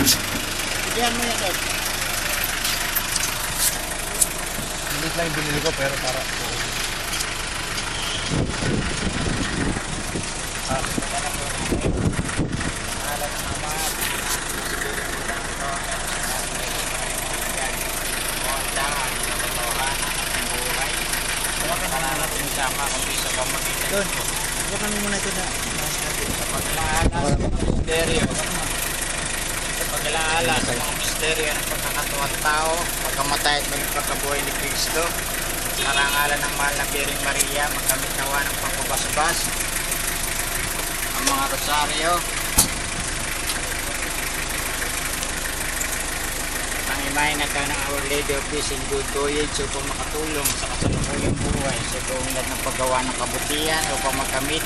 Bigyan mo yan, Dad. Hindi lang yung binili ko, pero para... Doon, bukan mo muna ito na. Sa pag-alaala sa mga misteryo. Sa pag-alaala sa mga misteryo ng pagkakatuwang tao, pagkamatay at pagkabuhay ni Kristo, karangalan ng mahal na Birheng Maria, magkamit nawa ng pagbabasbas, ang mga rosaryo, ang imahe na ka ng Our Lady of Peace and Good Voyage upang makatulong sa kasalukuyang buhay sa tuwinad ng paggawa ng kabutihan upang makamit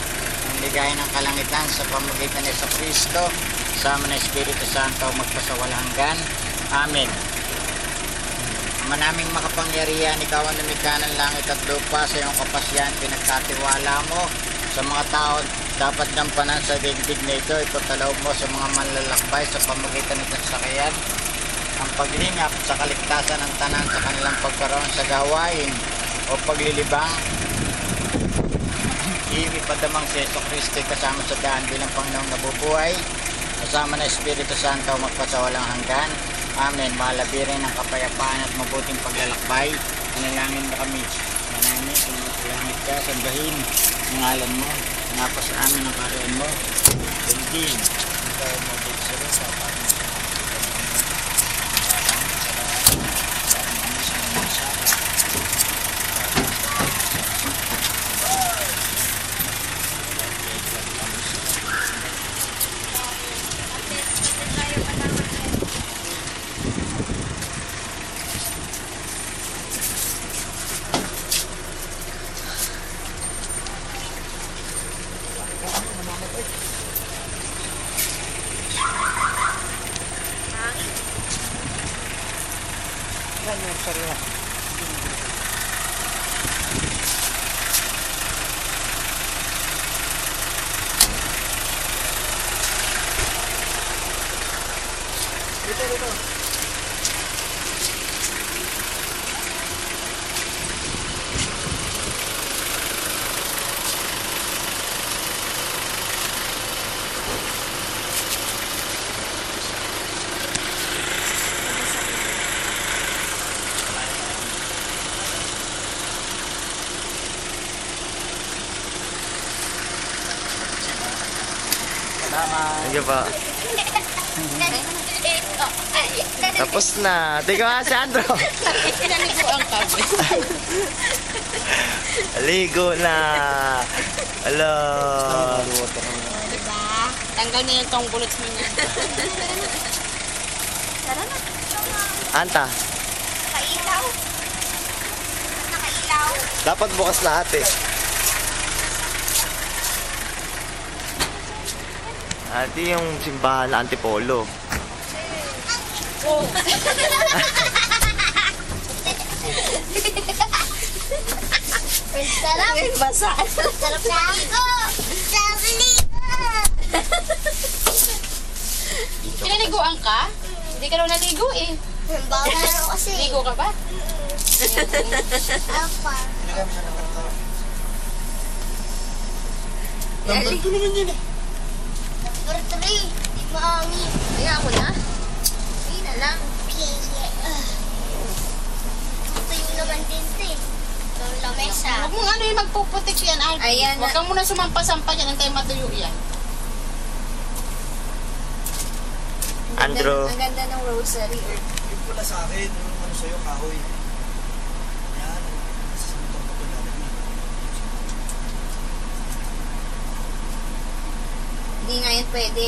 ang ligaya ng kalangitan sa pamagitan ni sa Kristo, sama ng Espiritu Santo magpasawalang hanggan. Amen. Ama naming makapangyarihan, ikaw ang lumikha ng langit at lupa, sa iyong kapasyan pinagkatiwala mo sa mga tao dapat gampanan sa digdig na ito. Ipagkaloob mo sa mga manlalakbay sa pamagitan ng sasakyan ang paglingap sa kaligtasan ng tanan sa kanilang pagkaroon sa gawain o paglilibang. Ipadamang si Yeso Cristo kasama sa daan bilang Panginoong nabubuhay, kasama na Espiritu Santo magpasawalang hanggan. Amen. Malabirin ng kapayapaan at mabuting paglalakbay. Manalangin mo kami. Manangin, langit ka, sambahin ang ngalan mo. Nga sa amin ang karoon mo. Bendin. Ikaw mo din sa lupa. Yan yung sarila. Dito. Sige pa. Tapos na. Teka nga si Andro. Pinaliguan ka. Ligo na. Hello. Diba? Tanggal niya yung tong bullets niya. Tara na. Anta. Nakailaw. Nakailaw. Dapat bukas lahat eh. Ati yung simbahan na Antipolo. Oh. Sarap. Basa. Sarap na ako. Pinaliguan ka? Hindi ka daw naligo eh. Bawal kasi. Ligo ka ba? Apa? Number 2 naman yun eh. Number 3. Di maangin. Kaya ako na. Hindi na lang. Ito yung naman din ito eh. Itong lamesa. Huwag mong ano yung magpuputik yan, Alvin. Ayan Huwag kang muna sumampa-sampa yan. Ang tayo matuyo yan. Andrew. Ang ganda ng rosary. Yung pala sa akin, yung ano sa'yo, kahoy. Yan. Sasamutan ko ito natin. Hindi nga yan pwede.